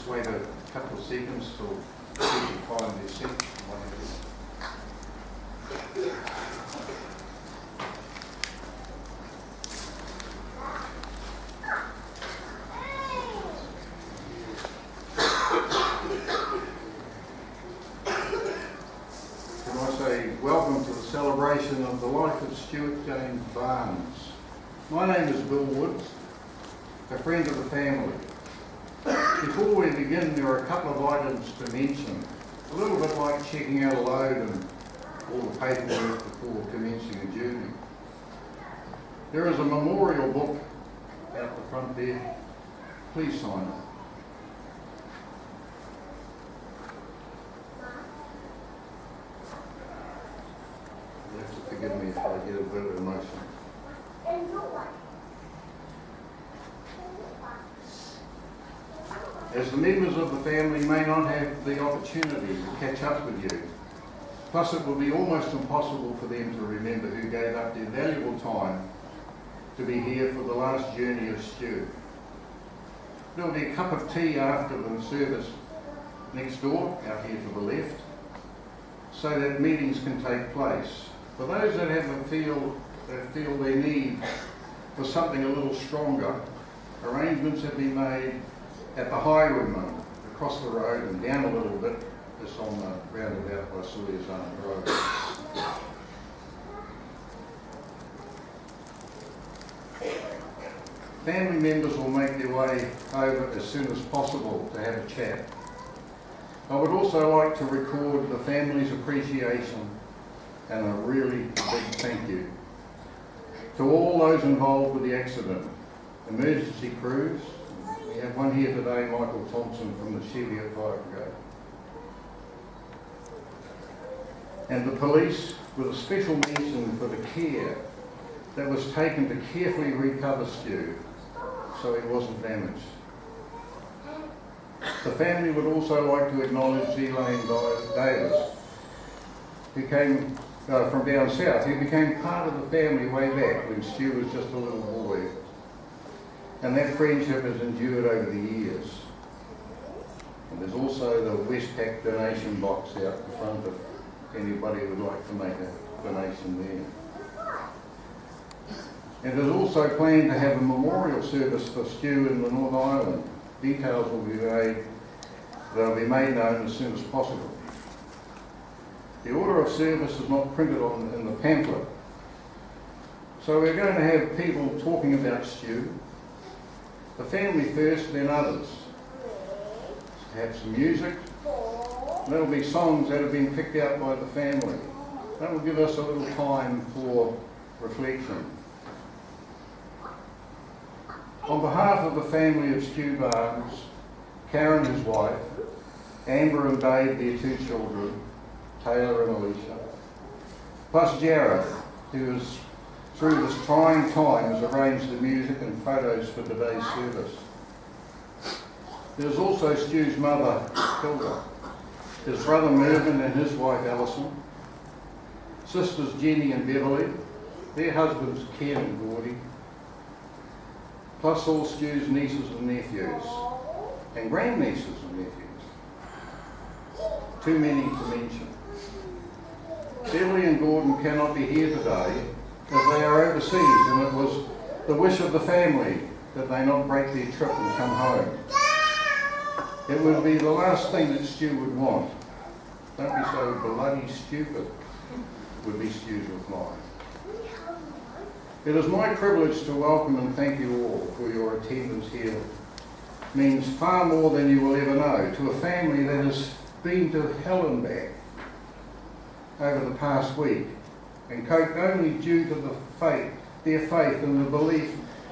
just wait a couple of seconds till people find their seat. Can I say welcome to the celebration of the life of Stuart James Barnes. My name is Bill Woods, a friend of the family. Before we begin, there are a couple of items to mention, a little bit like checking out a load and all the paperwork before commencing a journey. There is a memorial book out the front there. Please sign it. You have to forgive me if I get a bit emotional. As the members of the family may not have the opportunity to catch up with you, plus it will be almost impossible for them to remember who gave up their valuable time to be here for the last journey of Stu. There will be a cup of tea after the service next door, out here to the left, so that meetings can take place. For those that feel their need for something a little stronger, arrangements have been made at the highwayman across the road and down a little bit, just on the roundabout by Suzie's Road. Family members will make their way over as soon as possible to have a chat. I would also like to record the family's appreciation and a really big thank you to all those involved with the accident, emergency crews. We have one here today, Michael Thompson from the Cheviot Fire Brigade. And the police, with a special mention for the care that was taken to carefully recover Stu so he wasn't damaged. The family would also like to acknowledge Elaine Davis, who came from down south, who became part of the family way back when Stu was just a little boy. And that friendship has endured over the years. And there's also the Westpac donation box out the front if anybody would like to make a donation there. And there's also planned to have a memorial service for Stu in the North Island. Details will be made, they'll be made known as soon as possible. The order of service is not printed in the pamphlet. So we're going to have people talking about Stu. The family first, then others. Have some music. There'll be songs that have been picked out by the family. That will give us a little time for reflection. On behalf of the family of Stu Barnes, Karen, his wife, Amber and Dave, their two children, Taylor and Alicia, plus Jareth, who is through this trying time has arranged the music and photos for today's service. There's also Stu's mother, Hilda, his brother Mervyn and his wife Alison, sisters Jenny and Beverly, their husbands Ken and Gordy, plus all Stu's nieces and nephews, and grandnieces and nephews. Too many to mention. Beverly and Gordon cannot be here today as they are overseas, and it was the wish of the family that they not break their trip and come home. It would be the last thing that Stu would want. Don't be so bloody stupid, would be Stu's reply. It is my privilege to welcome and thank you all for your attendance here. It means far more than you will ever know to a family that has been to hell and back over the past week, and coped only due to their faith and the belief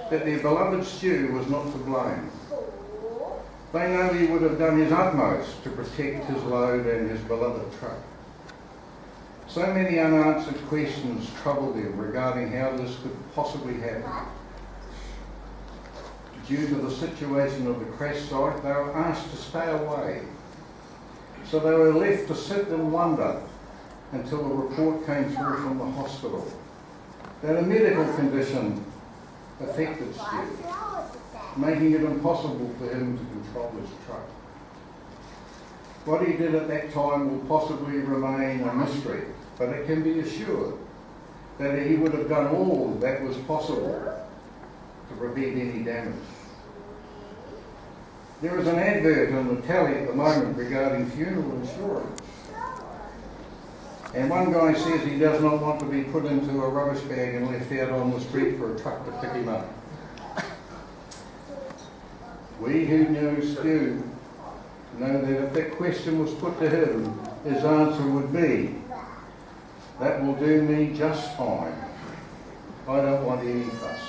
that their beloved Stu was not to blame. They know he would have done his utmost to protect his load and his beloved truck. So many unanswered questions troubled them regarding how this could possibly happen. Due to the situation of the crash site, they were asked to stay away. So they were left to sit and wonder until a report came through from the hospital that a medical condition affected Stu, making it impossible for him to control his truck. What he did at that time will possibly remain a mystery, but it can be assured that he would have done all that was possible to prevent any damage. There is an advert on the telly at the moment regarding funeral insurance. And one guy says he does not want to be put into a rubbish bag and left out on the street for a truck to pick him up. We who know Stu know that if that question was put to him, his answer would be, "That will do me just fine. I don't want any fuss."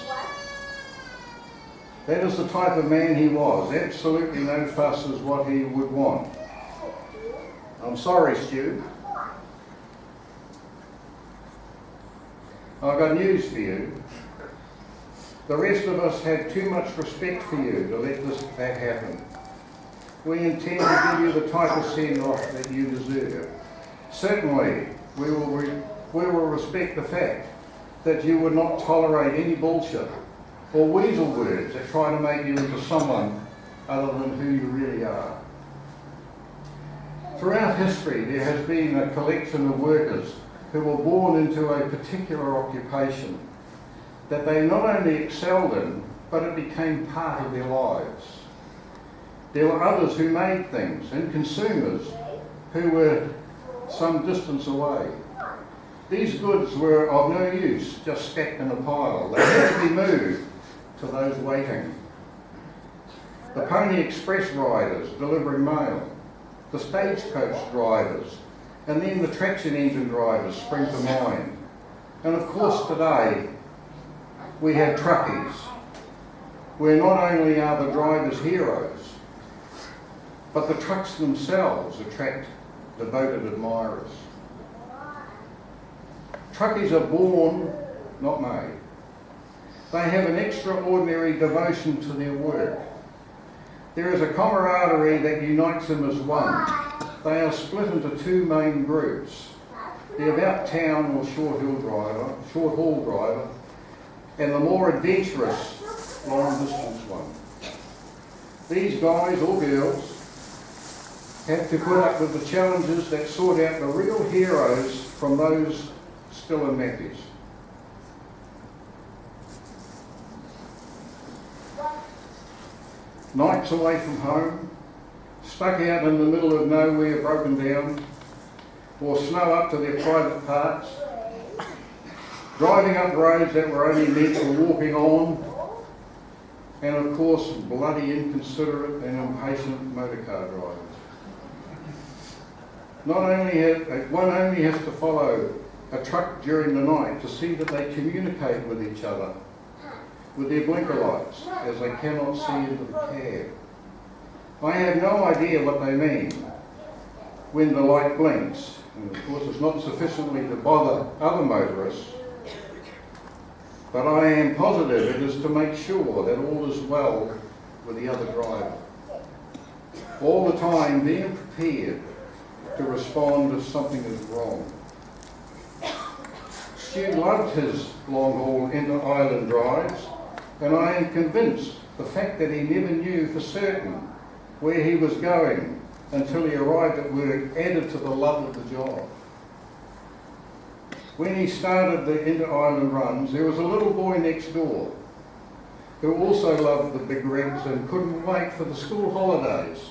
That is the type of man he was. Absolutely no fuss is what he would want. I'm sorry, Stu. I've got news for you. The rest of us have too much respect for you to let that happen. We intend to give you the type of send-off that you deserve. Certainly, we will respect the fact that you would not tolerate any bullshit or weasel words that try to make you into someone other than who you really are. Throughout history, there has been a collection of workers who were born into a particular occupation that they not only excelled in, but it became part of their lives. There were others who made things and consumers who were some distance away. These goods were of no use, just stacked in a pile. They had to be moved to those waiting. The pony express riders delivering mail, the stagecoach drivers, and then the traction engine drivers spring to mind. And of course today we have truckies, where not only are the drivers heroes, but the trucks themselves attract devoted admirers. Truckies are born, not made. They have an extraordinary devotion to their work. There is a camaraderie that unites them as one. They are split into two main groups: the about town or short haul driver, and the more adventurous long distance one. These guys or girls have to put up with the challenges that sort out the real heroes from those still in nappies. Nights away from home, stuck out in the middle of nowhere, broken down, or snow up to their private parts, driving up roads that were only meant for walking on, and of course bloody inconsiderate and impatient motorcar drivers. One only has to follow a truck during the night to see that they communicate with each other with their blinker lights, as they cannot see into the cab. I have no idea what they mean when the light blinks, and of course it's not sufficiently to bother other motorists, but I am positive it is to make sure that all is well with the other driver. All the time being prepared to respond if something is wrong. Stu loved his long-haul inter-island drives, and I am convinced the fact that he never knew for certain where he was going until he arrived at work added to the love of the job. When he started the inter-island runs, there was a little boy next door who also loved the big rigs and couldn't wait for the school holidays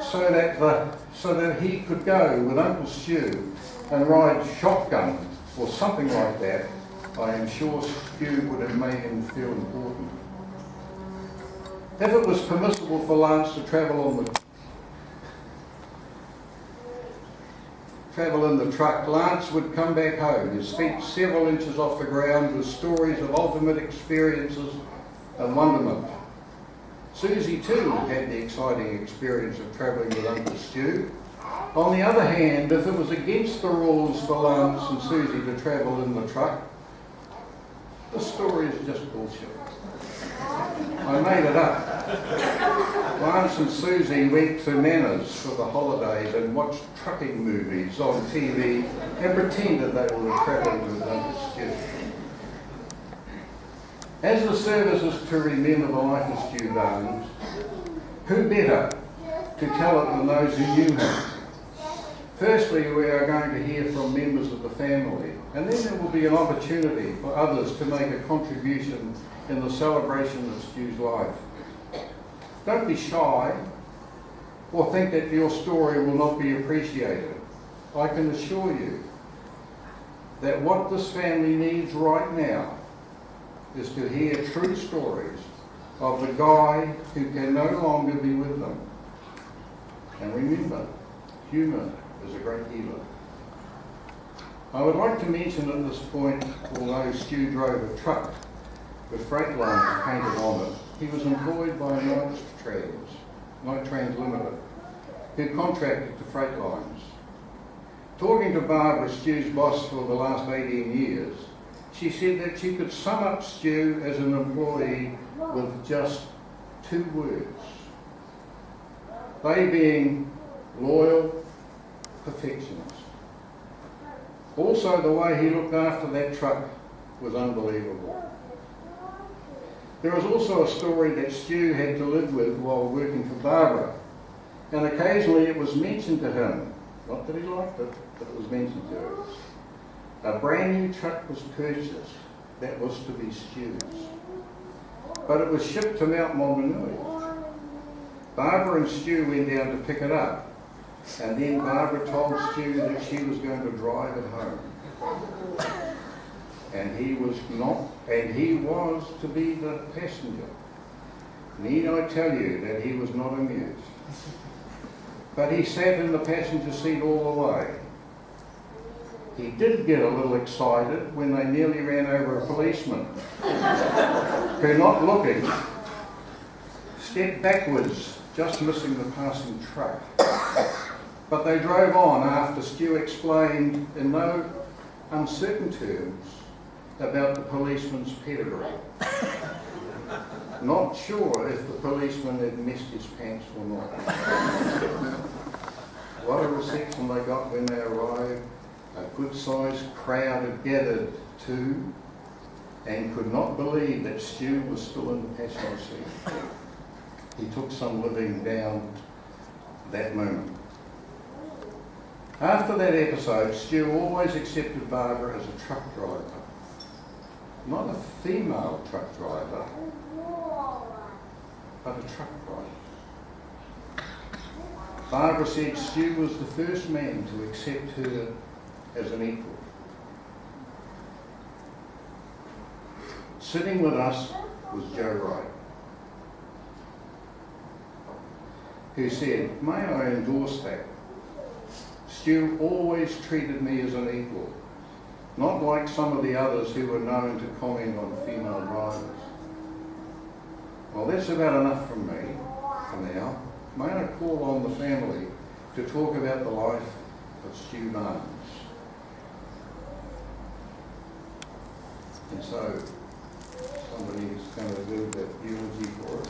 so that he could go with Uncle Stu and ride shotgun or something like that. I am sure Stu would have made him feel important. If it was permissible for Lance to travel in the truck, Lance would come back home, his feet several inches off the ground, with stories of ultimate experiences and wonderment. Suzie too had the exciting experience of travelling with Uncle Stu. On the other hand, if it was against the rules for Lance and Suzie to travel in the truck, the story is just bullshit. I made it up. Lance and Suzie went to Manners for the holidays and watched trucking movies on TV and pretended they were travelling with Uncle Stu. As the service is to remember the life of Stu Barnes, who better to tell it than those who knew him. Firstly, we are going to hear from members of the family, and then there will be an opportunity for others to make a contribution in the celebration of Stu's life. Don't be shy or think that your story will not be appreciated. I can assure you that what this family needs right now is to hear true stories of the guy who can no longer be with them. And remember, humour is a great healer. I would like to mention at this point, although Stu drove a truck with freight lines painted on it, he was employed by Night Trans Limited, who contracted to freight lines. Talking to Barbara, Stu's boss for the last 18 years, she said that she could sum up Stu as an employee with just 2 words. They being loyal, perfectionist. Also, the way he looked after that truck was unbelievable. There was also a story that Stu had to live with while working for Barbara, and occasionally it was mentioned to him, not that he liked it, but it was mentioned to him. A brand new truck was purchased that was to be Stu's, but it was shipped to Mount Maunganui. Barbara and Stu went down to pick it up, and then Barbara told Stu that she was going to drive it home. And he was to be the passenger. Need I tell you that he was not amused? But he sat in the passenger seat all the way. He did get a little excited when they nearly ran over a policeman who, not looking, stepped backwards, just missing the passing truck. But they drove on after Stu explained in no uncertain terms about the policeman's pedigree. Not sure if the policeman had missed his pants or not. What a reception they got when they arrived. A good-sized crowd had gathered too, and could not believe that Stu was still in the passenger seat. He took some living down that moment. After that episode, Stu always accepted Barbara as a truck driver. Not a female truck driver, but a truck driver. Barbara said Stu was the first man to accept her as an equal. Sitting with us was Joe Wright, who said, "May I endorse that? Stu always treated me as an equal, not like some of the others who were known to comment on female drivers." Well, that's about enough from me for now. May I call on the family to talk about the life of Stu Barnes. And so, somebody's going to do that eulogy for us.